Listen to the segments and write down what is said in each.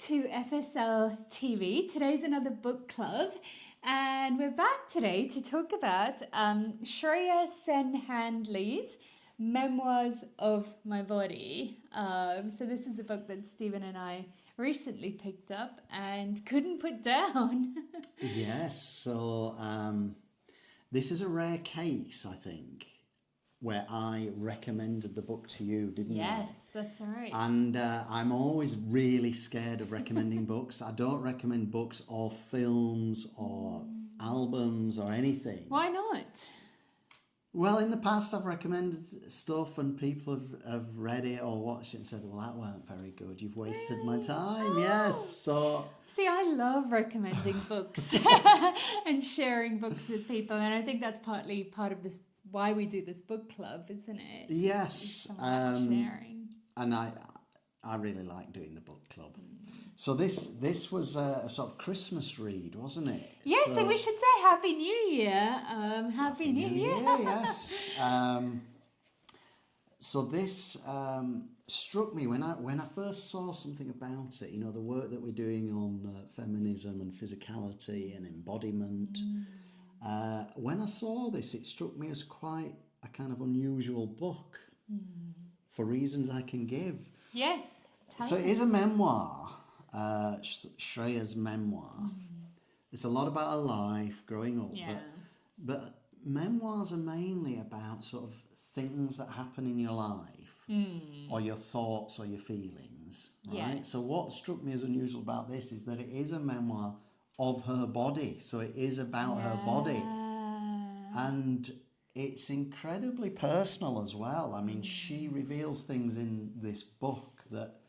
to FSL TV. Today's another book club, and we're back today to talk about Shreya Sen-Handley's Memoirs of My Body. So this is a book that Stephen and I recently picked up and couldn't put down. Yes, so this is a rare case, I think, where I recommended the book to you, didn't I? Yes, that's right. And I'm always really scared of recommending books. I don't recommend books or films or albums or anything. Why not? Well, in the past I've recommended stuff and people have read it or watched it and said, well, that weren't very good. You've wasted my time. Oh. Yes, so... See, I love recommending books and sharing books with people. And I think that's partly part of this, why we do this book club, isn't it? Yes. Sharing. And I really like doing the book club. So this was a sort of Christmas read, wasn't it? Yes, so we should say Happy New Year. Happy New Year. Yes. So this struck me when I first saw something about it. You know, the work that we're doing on feminism and physicality and embodiment. When I saw this, it struck me as quite a kind of unusual book for reasons I can give. Yes. So it is a memoir, Shreya's memoir. It's a lot about her life growing up, but memoirs are mainly about sort of things that happen in your life or your thoughts or your feelings, right? Yes. So what struck me as unusual about this is that it is a memoir of her body. So it is about her body. And it's incredibly personal as well. I mean, she reveals things in this book that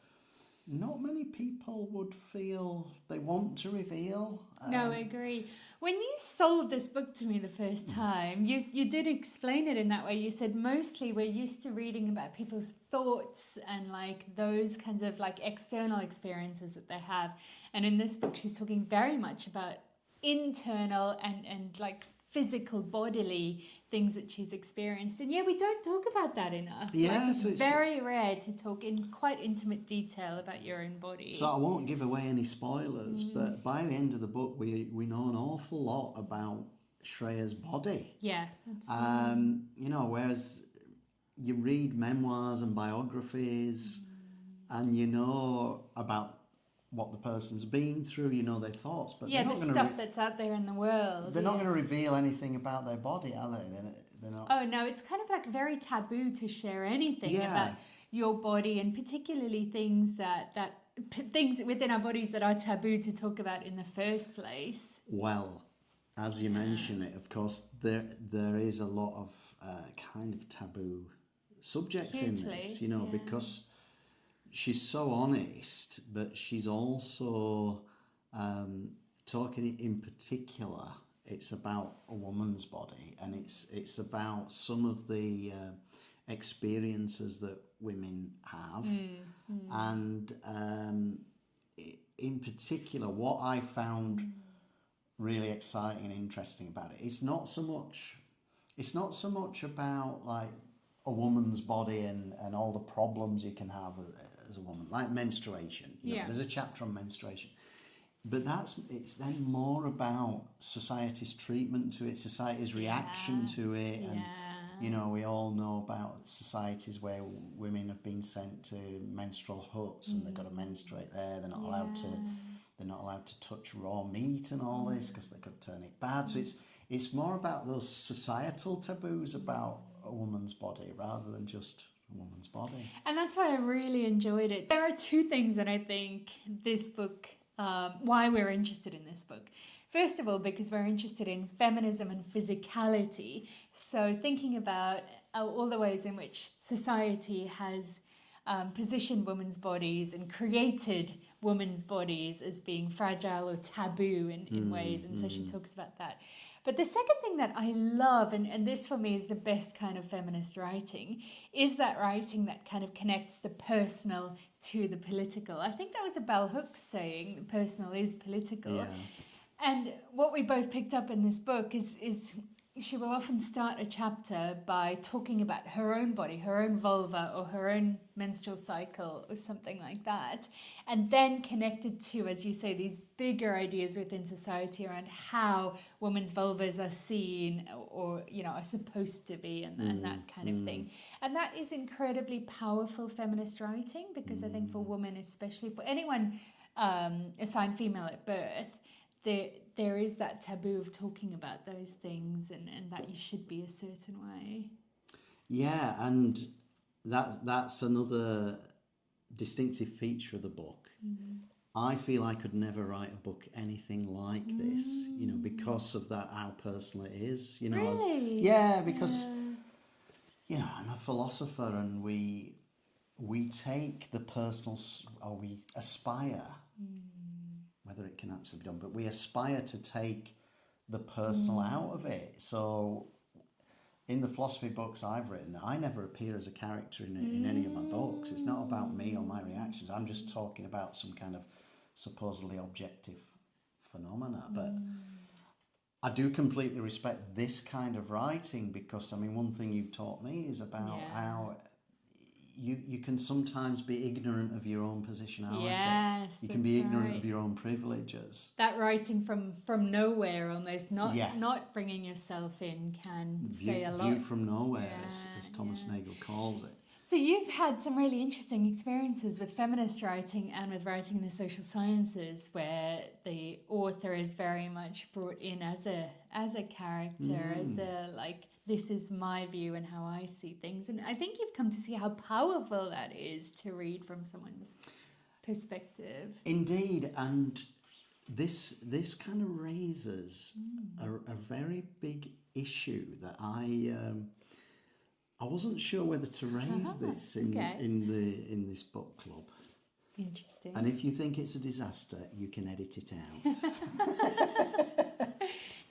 not many people would feel they want to reveal. No, I agree. When you sold this book to me the first time, you did explain it in that way. You said mostly we're used to reading about people's thoughts and like those kinds of like external experiences that they have. And in this book, she's talking very much about internal and like physical bodily things that she's experienced, and we don't talk about that enough. So it's very rare to talk in quite intimate detail about your own body. So I won't give away any spoilers, but by the end of the book we know an awful lot about Shreya's body. That's you know, whereas you read memoirs and biographies and you know about what the person's been through, you know their thoughts, but they're not the stuff that's out there in the world. They're not going to reveal anything about their body, are they? They're not. Oh no, it's kind of like very taboo to share anything about your body, and particularly things things within our bodies that are taboo to talk about in the first place. Well, as you mention it, of course, there is a lot of kind of taboo subjects in this, you know, because she's so honest, but she's also talking in particular. It's about a woman's body, and it's about some of the experiences that women have, and in particular, what I found really exciting and interesting about it. It's not so much about like a woman's body and all the problems you can have as a woman, like menstruation. You know, there's a chapter on menstruation, but it's then more about society's treatment to it, society's reaction to it, and you know, we all know about societies where women have been sent to menstrual huts and they've got to menstruate there. They're not allowed to touch raw meat and all this because they could turn it bad. So it's more about those societal taboos about a woman's body rather than just a woman's body. And that's why I really enjoyed it. There are two things that I think this book, why we're interested in this book. First of all, because we're interested in feminism and physicality. So thinking about all the ways in which society has positioned women's bodies and created women's bodies as being fragile or taboo in ways. And so she talks about that. But the second thing that I love, and this for me is the best kind of feminist writing, is that writing that kind of connects the personal to the political. I think that was a bell hooks saying, the personal is political. And what we both picked up in this book is she will often start a chapter by talking about her own body, her own vulva, or her own menstrual cycle, or something like that, and then connect it to, as you say, these bigger ideas within society around how women's vulvas are seen, or are supposed to be, and that kind of thing. And that is incredibly powerful feminist writing, because I think for women, especially for anyone assigned female at birth, there is that taboo of talking about those things, and that you should be a certain way. Yeah, and that's another distinctive feature of the book. I feel I could never write a book anything like this, because of that, how personal it is. Really? Because I'm a philosopher, and we take the personal, or we aspire, whether it can actually be done, but we aspire to take the personal out of it. So in the philosophy books I've written, I never appear as a character in any of my books. It's not about me or my reactions. I'm just talking about some kind of supposedly objective phenomena. But I do completely respect this kind of writing, because, one thing you've taught me is about how you can sometimes be ignorant of your own positionality. Yes, you can be ignorant right. of your own privileges. That writing from nowhere, almost, not bringing yourself in, can say a lot. View from nowhere, as Thomas Nagel calls it. So you've had some really interesting experiences with feminist writing and with writing in the social sciences, where the author is very much brought in as a character, as a, like, this is my view and how I see things. And I think you've come to see how powerful that is, to read from someone's perspective. Indeed, and this kind of raises a very big issue that I wasn't sure whether to raise this in this book club. Interesting. And if you think it's a disaster, you can edit it out.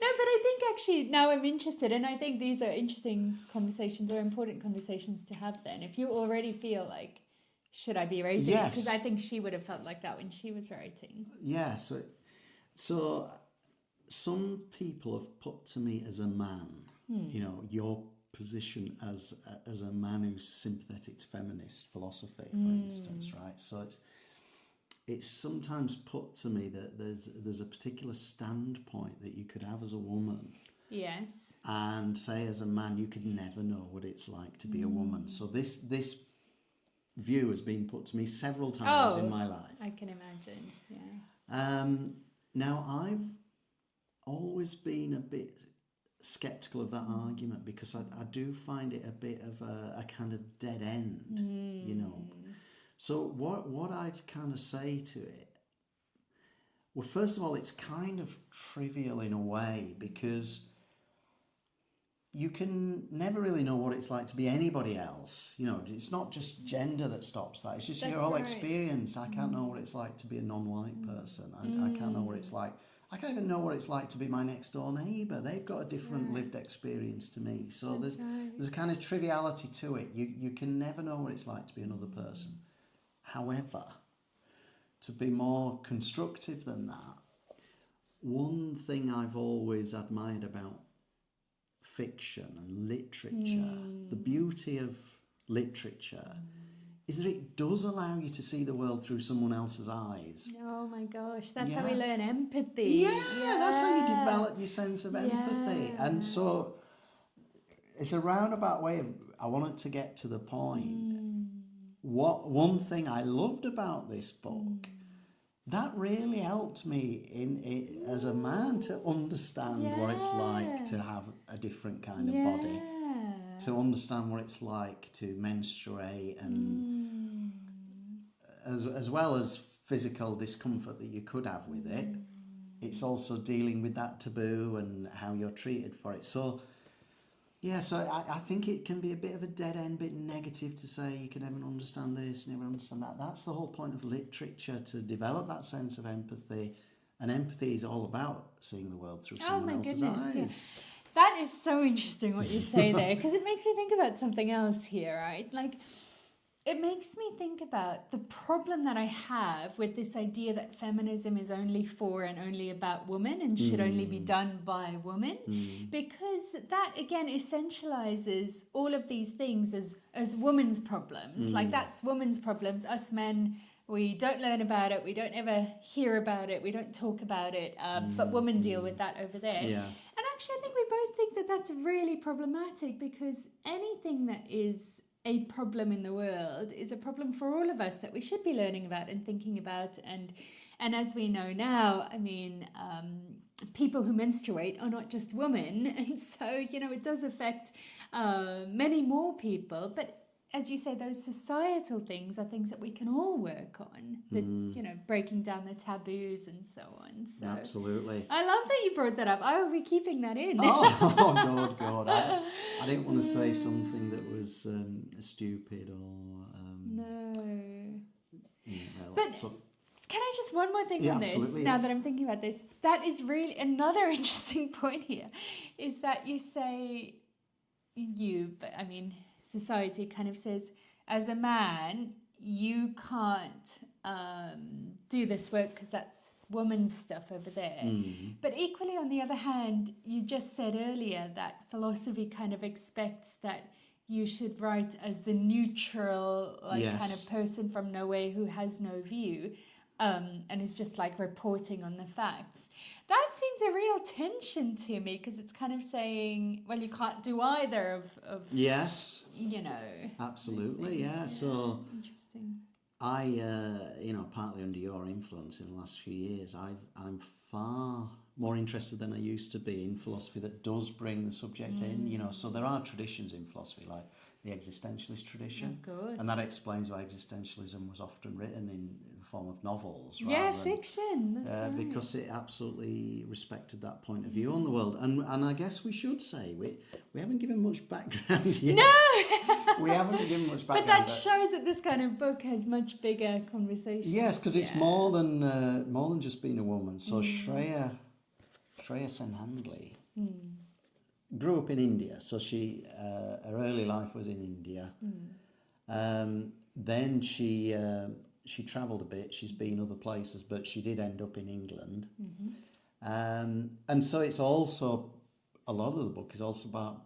No, but I think actually now I'm interested, and I think these are interesting conversations, or important conversations to have then. If you already feel like, should I be raising it? Because I think she would have felt like that when she was writing. Yeah, so some people have put to me, as a man, your position as a man who's sympathetic to feminist philosophy, for instance, right? So it's sometimes put to me that there's a particular standpoint that you could have as a woman. Yes. And say, as a man, you could never know what it's like to be a woman. So this view has been put to me several times in my life. I can imagine, yeah. Now, I've always been a bit sceptical of that argument, because I do find it a bit of a kind of dead end, So what I'd kind of say to it, well, first of all, it's kind of trivial in a way, because you can never really know what it's like to be anybody else. It's not just gender that stops that. It's just your whole experience. I can't know what it's like to be a non-white person. I can't know what it's like. I can't even know what it's like to be my next door neighbour. They've got a different lived experience to me. So there's a kind of triviality to it. You can never know what it's like to be another person. However, to be more constructive than that, one thing I've always admired about fiction and literature, the beauty of literature, is that it does allow you to see the world through someone else's eyes. Oh my gosh, that's how we learn empathy. Yeah, that's how you develop your sense of empathy. And so it's a roundabout way of, I wanted to get to the point. One thing I loved about this book, that really helped me as a man to understand what it's like to have a different kind of body, to understand what it's like to menstruate, and as well as physical discomfort that you could have with it, it's also dealing with that taboo and how you're treated for it. So I think it can be a bit of a dead end, bit negative to say you can never understand this, never understand that. That's the whole point of literature, to develop that sense of empathy. And empathy is all about seeing the world through someone else's eyes. Yeah. That is so interesting what you say there, because it makes me think about something else here, right? Like, it makes me think about the problem that I have with this idea that feminism is only for and only about women and should only be done by women, because that again essentializes all of these things as women's problems. Like that's women's problems. Us men, we don't learn about it, we don't ever hear about it, we don't talk about it, but women deal with that over there. Yeah. And actually, I think we both think that that's really problematic, because anything that is a problem in the world is a problem for all of us that we should be learning about and thinking about. And as we know now, I mean, people who menstruate are not just women. And so, you know, it does affect many more people. But as you say, those societal things are things that we can all work on, you know, breaking down the taboos and so on. So Absolutely. I love that you brought that up. I will be keeping that in. Oh, God. I didn't want to say something that was stupid or... No. well, But can I just one more thing on this? absolutely, Now that I'm thinking about this, that is really another interesting point here, is that you say but I mean, society kind of says, as a man, you can't do this work because that's woman's stuff over there. But equally, on the other hand, you just said earlier that philosophy kind of expects that you should write as the neutral, kind of person from nowhere who has no view, and is just like reporting on the facts. That seems a real tension to me, because it's kind of saying, well, you can't do either of yes, you know. absolutely, yeah. So Interesting. I, you know, partly under your influence in the last few years, I'm far more interested than I used to be in philosophy that does bring the subject in, you know. So there are traditions in philosophy, like the existentialist tradition. Of course. And that explains why existentialism was often written in the form of novels. Yeah, rather than, fiction. That's right. because it absolutely respected that point of view on the world. And I guess we should say, we haven't given much background yet. No! We haven't given much But background. that shows that this kind of book has much bigger conversations. Yes, because it's more than just being a woman. So Shreya Sen-Handley grew up in India. So she her early life was in India. Then she travelled a bit. She's been other places, but she did end up in England. And so it's also, a lot of the book is also about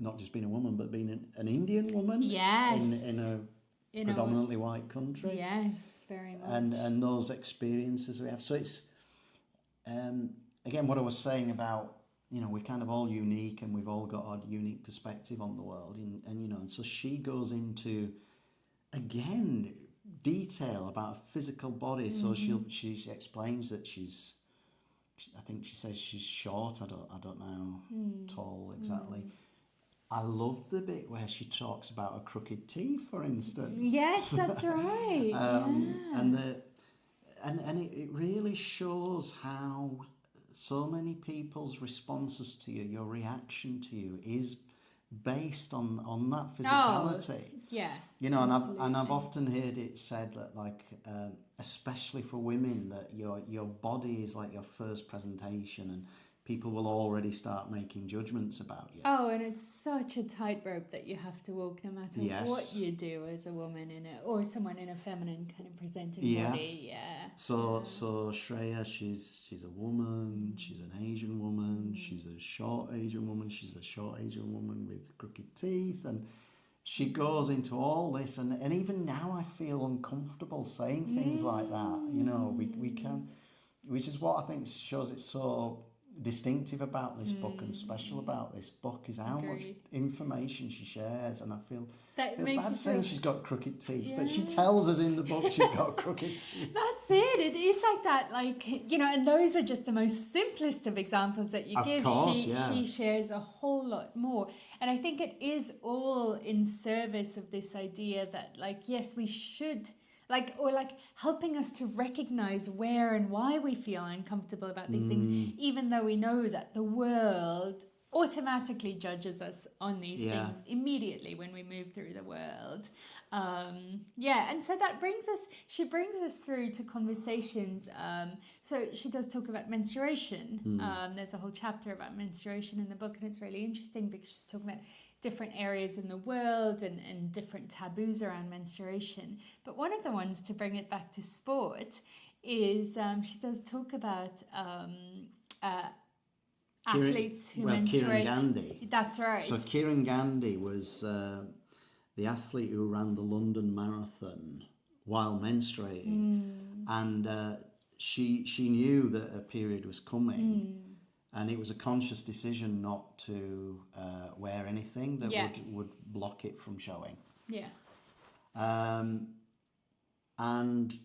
not just being a woman, but being an Indian woman. Yes. In a predominantly white country. Yes, very much. And those experiences we have. So it's, again, what I was saying about, you know, we're kind of all unique and we've all got our unique perspective on the world. And you know, and so she goes into, again, detail about a physical body. So she explains that I think she says she's short. I don't know tall exactly. I loved the bit where she talks about her crooked teeth, for instance. Yes, that's right. And it really shows how so many people's responses to you, your reaction to you, is based on that physicality. Oh, yeah. You know, and I've often heard it said that, like, especially for women, that your body is like your first presentation, and people will already start making judgments about you. Oh, and it's such a tightrope that you have to walk, no matter what you do as a woman or someone in a feminine kind of presenting body. Yeah. So Shreya, she's a woman. She's an Asian woman. She's a short Asian woman. She's a short Asian woman with crooked teeth, and she goes into all this. And even now, I feel uncomfortable saying things like that. You know, we can, which is what I think shows it's so distinctive about this book and special about this book, is how much information she shares. And I feel bad saying she's got crooked teeth, but she tells us in the book she's got crooked teeth. That's it. It is like that, like, you know, and those are just the most simplest of examples that you give. Of course, she shares a whole lot more. And I think it is all in service of this idea that, like, yes, we should, like, or like helping us to recognize where and why we feel uncomfortable about these things, even though we know that the world automatically judges us on these Yeah. things immediately when we move through the world. Yeah, and so that she brings us through to conversations. So she does talk about menstruation. There's a whole chapter about menstruation in the book, and it's really interesting because she's talking about different areas in the world and different taboos around menstruation. But one of the ones, to bring it back to sport, is she does talk about athletes who menstruate. Kieran Gandhi. That's right. So Kieran Gandhi was the athlete who ran the London Marathon while menstruating, and she knew that a period was coming, and it was a conscious decision not to wear anything that would block it from showing. Yeah. And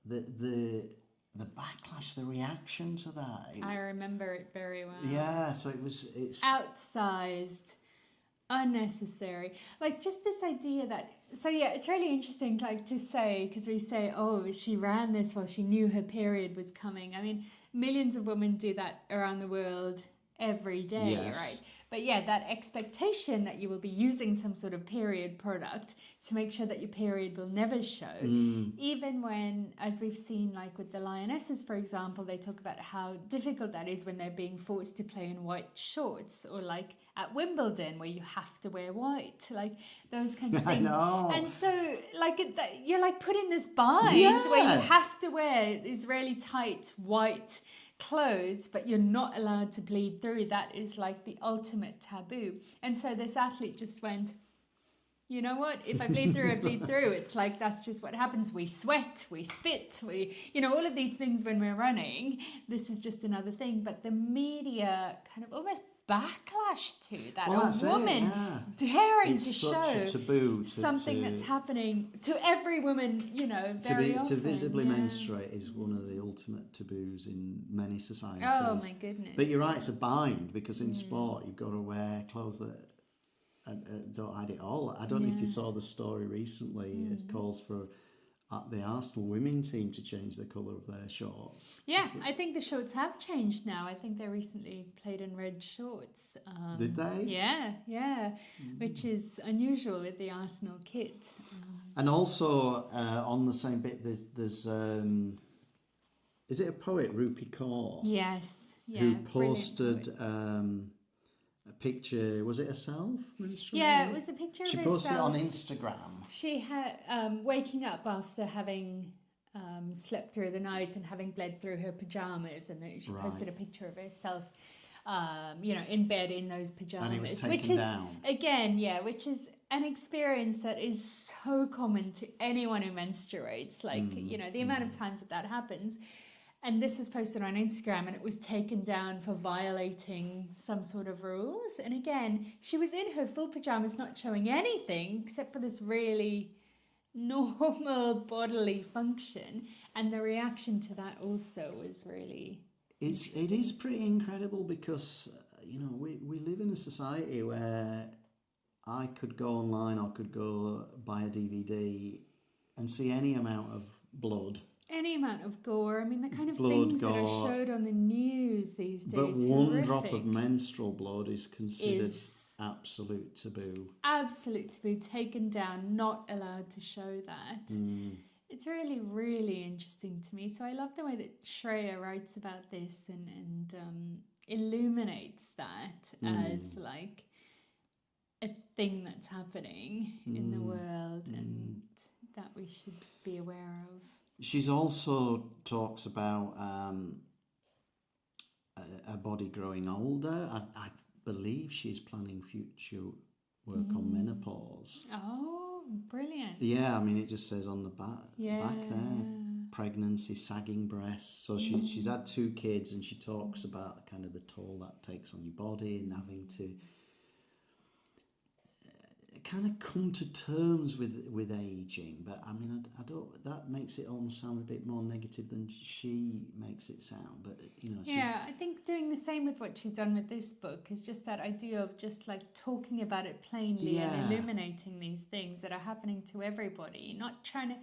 the backlash, the reaction to that. I remember it very well. Yeah, so it's outsized, unnecessary. Like just this idea that, so yeah, it's really interesting like to say, because we say, oh, she ran this while she knew her period was coming. I mean, millions of women do that around the world every day, Yes. right? But yeah, that expectation that you will be using some sort of period product to make sure that your period will never show, even when, as we've seen, like with the Lionesses, for example, they talk about how difficult that is when they're being forced to play in white shorts, or like at Wimbledon where you have to wear white, like those kinds of things. I know. And so, like, you're like put in this bind where you Yeah. have to wear these really tight white clothes, but you're not allowed to bleed through. That is like the ultimate taboo. And so this athlete just went, you know what, if I bleed through, I bleed through. It's like, that's just what happens. We sweat, we spit, all of these things when we're running. This is just another thing. But the media kind of almost backlash to that. Well, a woman daring it's to such show a taboo something that's happening to every woman, very often. To visibly menstruate is one of the ultimate taboos in many societies. Oh my goodness. But you're right, it's a bind, because in sport you've got to wear clothes that don't hide it all. I don't know if you saw the story recently. It calls for the Arsenal women team to change the colour of their shorts. Yeah, I think the shorts have changed now. I think they recently played in red shorts. Did they? Yeah, which is unusual with the Arsenal kit. And also on the same bit, there's is it a poet, Rupi Kaur? Yes, yeah. Who posted a picture, was it herself menstruating? Yeah, it was a picture of herself. herself. She posted it on Instagram. She had waking up after having slept through the night and having bled through her pajamas, and then she posted a picture of herself, in bed in those pajamas. And it was taken down. Again, which is an experience that is so common to anyone who menstruates. Like, the amount of times that happens. And this was posted on Instagram, and it was taken down for violating some sort of rules. And again, she was in her full pajamas, not showing anything except for this really normal bodily function. And the reaction to that also was really It is pretty incredible, because we live in a society where I could go online, or could go buy a DVD and see any amount of blood. Any amount of gore. I mean, the kind of Blood, things that are gore. showed on the news these days. But one horrific. drop of menstrual blood is considered absolute taboo. Absolute taboo, taken down, not allowed to show that. It's really, really interesting to me. So I love the way that Shreya writes about this and illuminates that as like a thing that's happening in the world and that we should be aware of. She's also talks about a body growing older. I believe she's planning future work on menopause. Oh, brilliant. Yeah, I mean, it just says on the back there, pregnancy, sagging breasts. So she's had 2 kids, and she talks about kind of the toll that takes on your body, and having to kind of come to terms with aging. But I mean, I don't, that makes it almost sound a bit more negative than she makes it sound. But I think doing the same with what she's done with this book is just that idea of just like talking about it plainly and illuminating these things that are happening to everybody, not trying to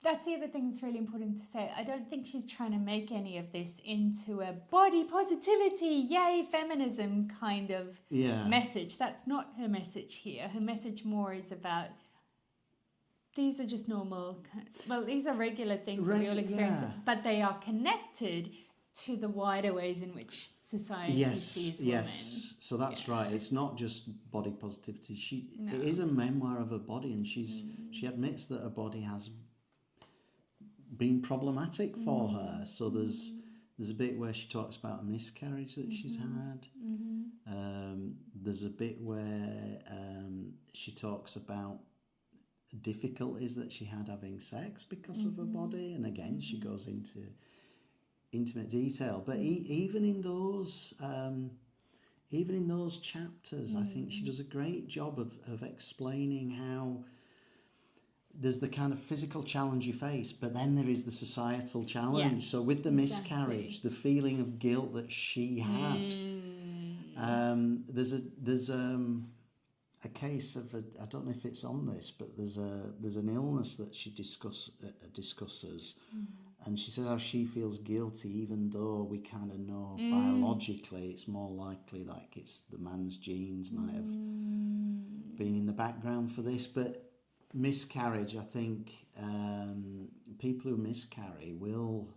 That's the other thing that's really important to say. I don't think she's trying to make any of this into a body positivity, yay, feminism kind of message. That's not her message here. Her message more is about these are just normal, well, these are regular things that we all experience, but they are connected to the wider ways in which society sees women. Yes, so that's right. It's not just body positivity. It is a memoir of her body, and she admits that her body has been problematic for her. So there's a bit where she talks about a miscarriage that she's had. There's a bit where she talks about difficulties that she had having sex because of her body, and again she goes into intimate detail. But even in those chapters, I think she does a great job of explaining how there's the kind of physical challenge you face, but then there is the societal challenge. So with the miscarriage, the feeling of guilt that she had, there's a case of I don't know if it's on this, but there's an illness that she discusses, and she says how she feels guilty even though we kind of know biologically it's more likely like it's the man's genes might have been in the background for this. But miscarriage, I think people who miscarry will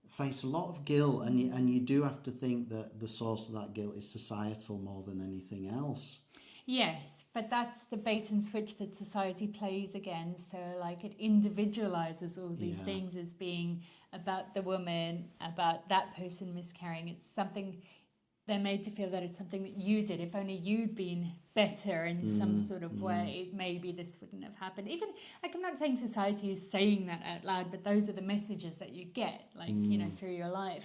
face a lot of guilt, and you do have to think that the source of that guilt is societal more than anything else. Yes, but that's the bait and switch that society plays again. So like it individualizes all these things as being about the woman, about that person miscarrying. It's something they're made to feel that it's something that you did. If only you'd been better in some sort of way, maybe this wouldn't have happened. Even, like, I'm not saying society is saying that out loud, but those are the messages that you get, like, you know, through your life.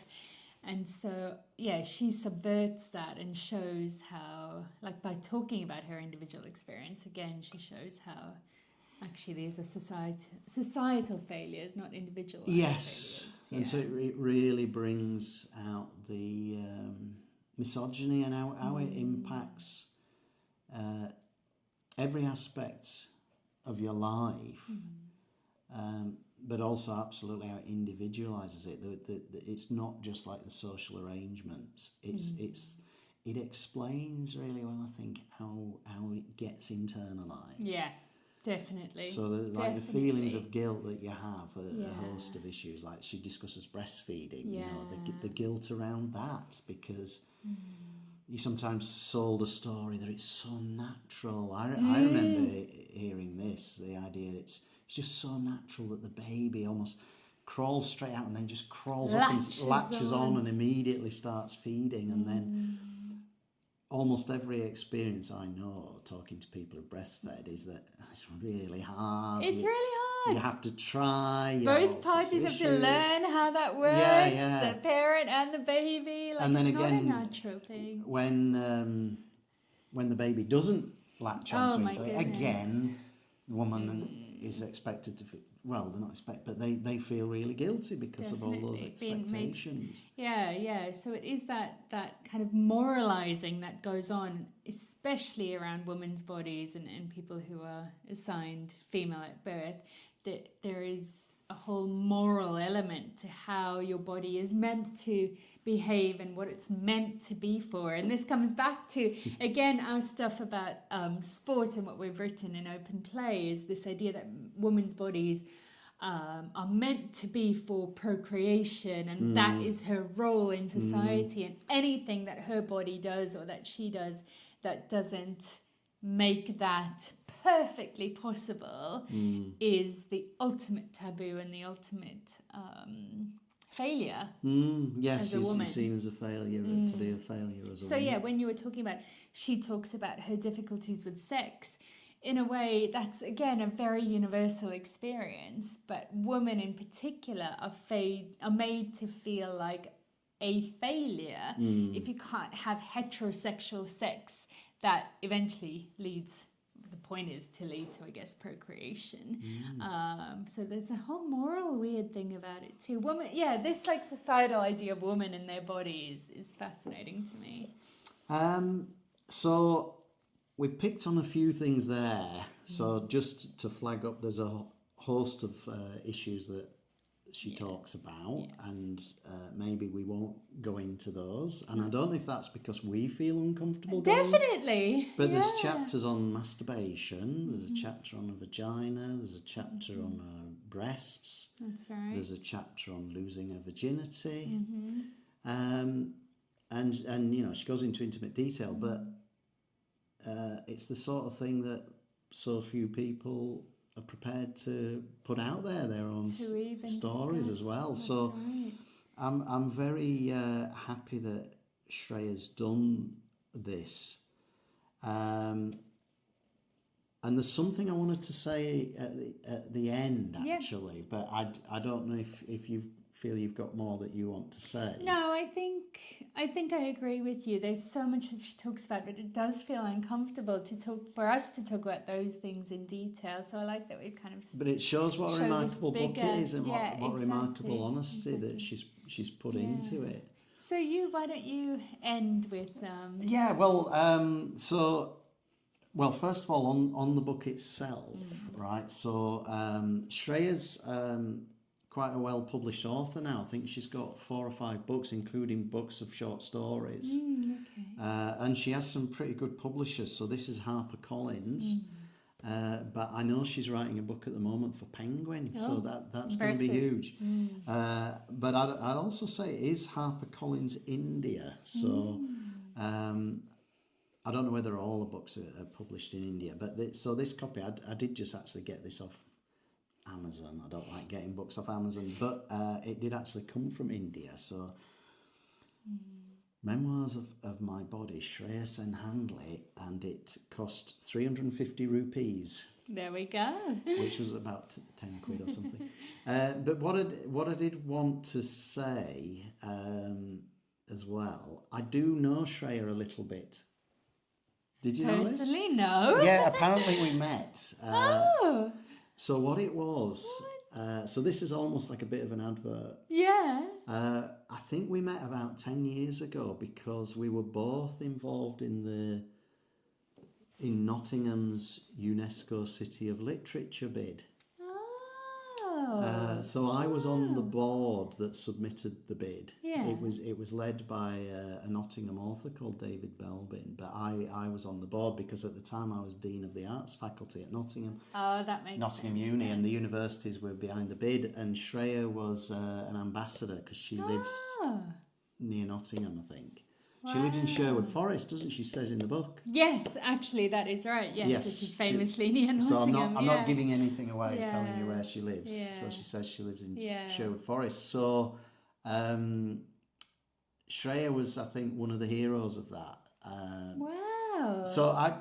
And so, yeah, she subverts that and shows how, like, by talking about her individual experience, again, she shows how actually these are societal failures, not individual failures. Yeah. And so it really brings out the misogyny and how it impacts every aspect of your life, but also absolutely how it individualises it. It's not just like the social arrangements. It explains really well, I think, how it gets internalised. Yeah, definitely. So the feelings of guilt that you have, a host of issues, like she discusses breastfeeding, you know, the guilt around that, because you sometimes sold a story that it's so natural. I remember hearing this, the idea that it's just so natural that the baby almost crawls straight out and then just crawls up and latches on and immediately starts feeding. And then almost every experience I know talking to people who breastfed is that it's really hard. It's really hard. You have to try. Both parties have to learn how that works. The parent and the baby. Like, and then it's again, not a natural thing. When the baby doesn't latch on, again, the woman is expected to. Well, they're not expected, but they feel really guilty because of all those expectations. So it is that kind of moralising that goes on, especially around women's bodies and people who are assigned female at birth, that there is a whole moral element to how your body is meant to behave and what it's meant to be for. And this comes back to, again, our stuff about sport and what we've written in Open Play is this idea that women's bodies are meant to be for procreation, and that is her role in society. And anything that her body does or that she does that doesn't make that perfectly possible is the ultimate taboo and the ultimate failure. Yes, she's seen as a failure, to be a failure as a woman. So yeah, when you were talking about, she talks about her difficulties with sex, in a way that's again a very universal experience, but women in particular are made to feel like a failure if you can't have heterosexual sex that eventually leads, the point is to lead to, I guess, procreation. So there's a whole moral weird thing about it too. Woman, this like societal idea of women and their bodies is fascinating to me. So we picked on a few things there. So just to flag up, there's a host of issues that she talks about, and maybe we won't go into those. And I don't know if that's because we feel uncomfortable going. Definitely. But there's chapters on masturbation, there's a chapter on a vagina, there's a chapter on breasts. That's right. There's a chapter on losing her virginity. And you know, she goes into intimate detail, but it's the sort of thing that so few people are prepared to put out there, their own stories as well. That's so right. I'm very happy that Shreya's done this. And there's something I wanted to say at the end, actually, but I don't know if you feel you've got more that you want to say. No, I think I agree with you. There's so much that she talks about, but it does feel uncomfortable for us to talk about those things in detail. So I like that we've kind of. But it shows what a remarkable book it is, and what remarkable honesty that she's put into it. So why don't you end with? Yeah, well, well, first of all, on the book itself, right? So Shreya's quite a well-published author now. I think she's got 4 or 5 books, including books of short stories. And she has some pretty good publishers. So this is HarperCollins. But I know she's writing a book at the moment for Penguin, so that's going to be huge. But I'd also say it is HarperCollins India. So I don't know whether all the books are published in India. But so this copy, I did just actually get this off Amazon. I don't like getting books off Amazon, but it did actually come from India. So Memoirs of My Body, Shreya Sen-Handley, and it cost 350 rupees. There we go. Which was about 10 quid or something. But what I did want to say as well, I do know Shreya a little bit. Did you know this? Personally, no. Yeah, apparently we met. Oh. So what it was, so this is almost like a bit of an advert. Yeah. I think we met about 10 years ago because we were both involved in Nottingham's UNESCO City of Literature bid. Oh. So I was on the board that submitted the bid. Yeah. It was led by a Nottingham author called David Belbin, but I was on the board because at the time I was Dean of the Arts Faculty at Nottingham. Oh, that makes Nottingham sense. Uni, and the universities were behind the bid, and Shreya was an ambassador because she lives near Nottingham, I think. She lives in Sherwood Forest, doesn't she? Says in the book. Yes, actually, that is right. Yes, which is famously near Nottingham. So I'm not giving anything away, telling you where she lives. Yeah. So she says she lives in Sherwood Forest. So Shreya was, I think, one of the heroes of that. Wow. So I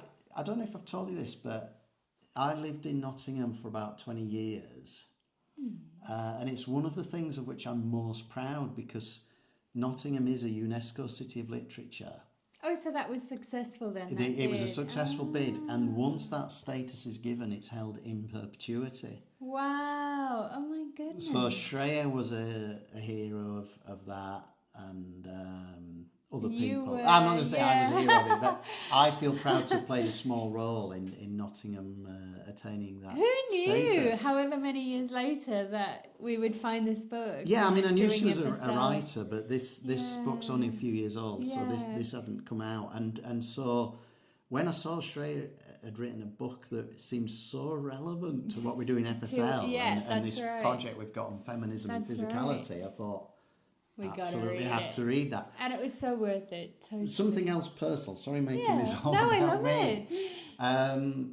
don't know if I've told you this, but I lived in Nottingham for about 20 years. And it's one of the things of which I'm most proud because Nottingham is a UNESCO City of Literature. Oh, so that was successful then? It was a successful bid, and once that status is given, it's held in perpetuity. Wow! Oh my goodness! So Shreya was a hero of that, and other people. I'm not going to say I was a hero of it, but I feel proud to have played a small role in Nottingham attaining that Who knew, status. however many years later, that we would find this book? Yeah, I mean, I knew she was a writer, but this book's only a few years old, so this hadn't come out. And so when I saw Shreya had written a book that seemed so relevant to what we do in FSL and this project we've got on feminism and physicality, I thought, we absolutely have to read that. And it was so worth it. Totally. Something else personal. Sorry, making this all about me. No, I love it.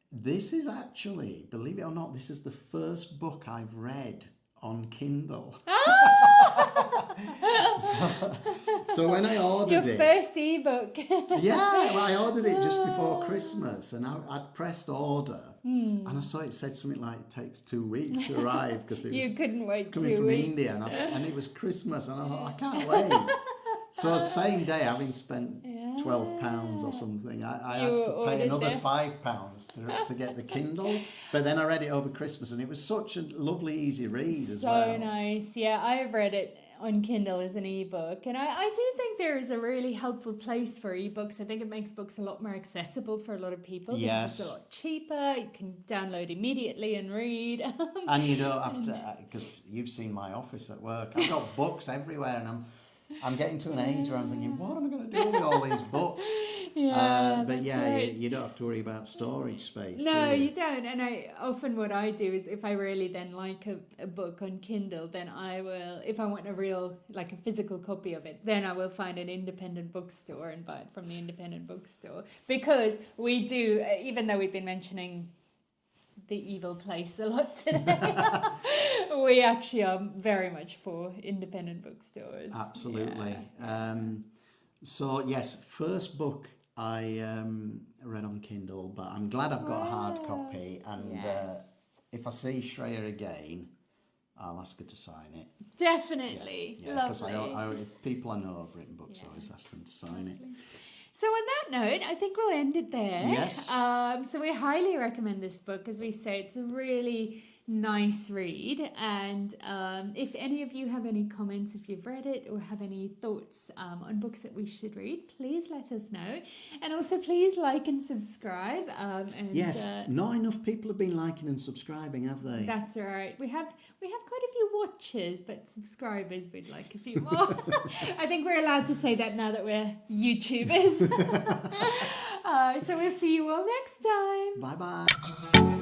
This is actually, believe it or not, this is the first book I've read on Kindle. So when I ordered Your first ebook. Yeah, well, I ordered it just before Christmas, and I'd pressed order, and I saw it said something like it takes 2 weeks to arrive because it was couldn't wait coming 2 from weeks. India, and it was Christmas, and I thought I can't wait. So the same day, having spent £12 or something. I You had to pay ordered another the- £5 to get the Kindle, but then I read it over Christmas, and it was such a lovely, easy read as So well. nice. Yeah, I've read it on Kindle as an ebook, and I do think there is a really helpful place for ebooks. I think it makes books a lot more accessible for a lot of people because it's Yes. a lot cheaper. You can download immediately and read. And you don't have to, because you've seen my office at work. I've got books everywhere, and I'm getting to an age where I'm thinking, what am I going to do with all these books? Yeah, But that's yeah, right. you don't have to worry about storage space. No, do you don't. And I often what I do is if I really then like a book on Kindle, then I will, if I want a real, like a physical copy of it, then I will find an independent bookstore and buy it from the independent bookstore. Because we do, even though we've been mentioning the evil place a lot today, we actually are very much for independent bookstores. Absolutely. Yeah. So yes, first book I read on Kindle, but I'm glad I've got a hard Wow. copy. And Yes. if I see Shreya again, I'll ask her to sign it. Definitely. Yeah, because Lovely. if people I know have written books, I Yeah. always ask them to sign it. So on that note, I think we'll end it there. Yes. So we highly recommend this book. As we say, it's a really nice read. And if any of you have any comments, if you've read it or have any thoughts on books that we should read, please let us know. And also please like and subscribe. Yes, not enough people have been liking and subscribing, have they? That's all right. We have quite a few watchers, but subscribers we'd like a few more. I think we're allowed to say that now that we're YouTubers. So we'll see you all next time. Bye-bye.